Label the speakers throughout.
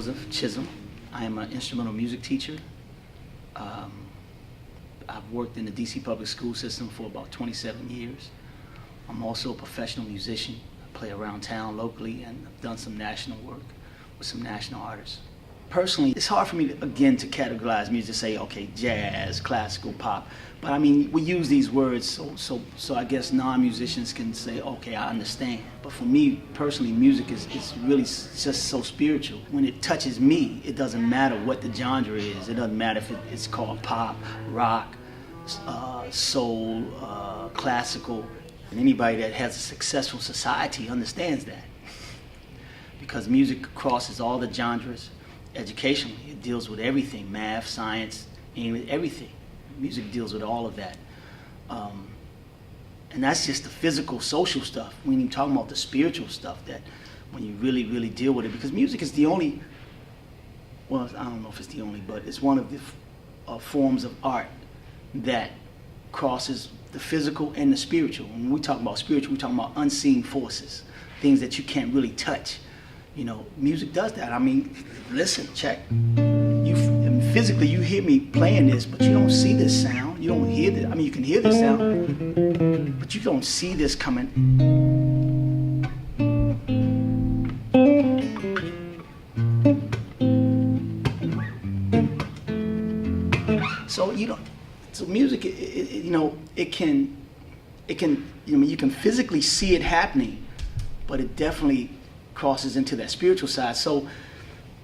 Speaker 1: Joseph Chisholm. I am an instrumental music teacher. I've worked in the DC public school system for about 27 years. I'm also a professional musician. I play around town locally, and I've done some national work with some national artists. Personally, it's hard for me, to categorize music to say, okay, jazz, classical, pop. But I mean, we use these words so I guess non-musicians can say, okay, I understand. But for me, personally, music is really just so spiritual. When it touches me, it doesn't matter what the genre is. It doesn't matter if it's called pop, rock, soul, classical. And anybody that has a successful society understands that. Because music crosses all the genres. Educationally, it deals with everything: math, science, English, everything. Music deals with all of that. And that's just the physical, social stuff. We ain't even talking about the spiritual stuff, that when you really, really deal with it. Because music is the only, well, I don't know if it's the only, but it's one of the forms of art that crosses the physical and the spiritual. When we talk about spiritual, we're talking about unseen forces, things that you can't really touch. You know, music does that. I mean, listen, check. Physically, you hear me playing this, but you don't see this sound. You don't hear this. I mean, you can hear this sound, but you don't see this coming. So so music, it can, you can physically see it happening, but it definitely crosses into that spiritual side. So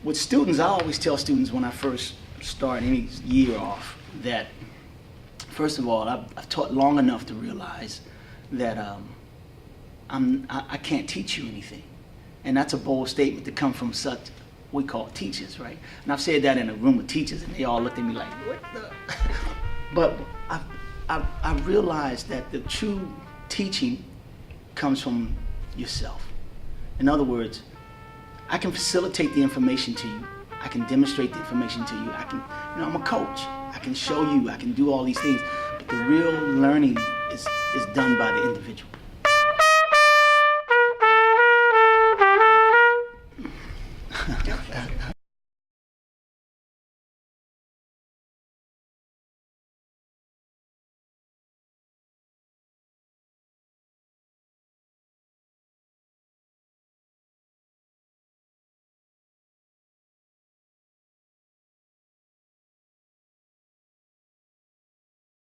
Speaker 1: with students, I always tell students when I first start any year off that, first of all, I've taught long enough to realize that I can't teach you anything. And that's a bold statement to come from such, we call teachers, right? And I've said that in a room of teachers, and they all looked at me like, what the? But I've realized that the true teaching comes from yourself. In other words, I can facilitate the information to you. I can demonstrate the information to you. I'm a coach. I can show you. I can do all these things. But the real learning is done by the individual.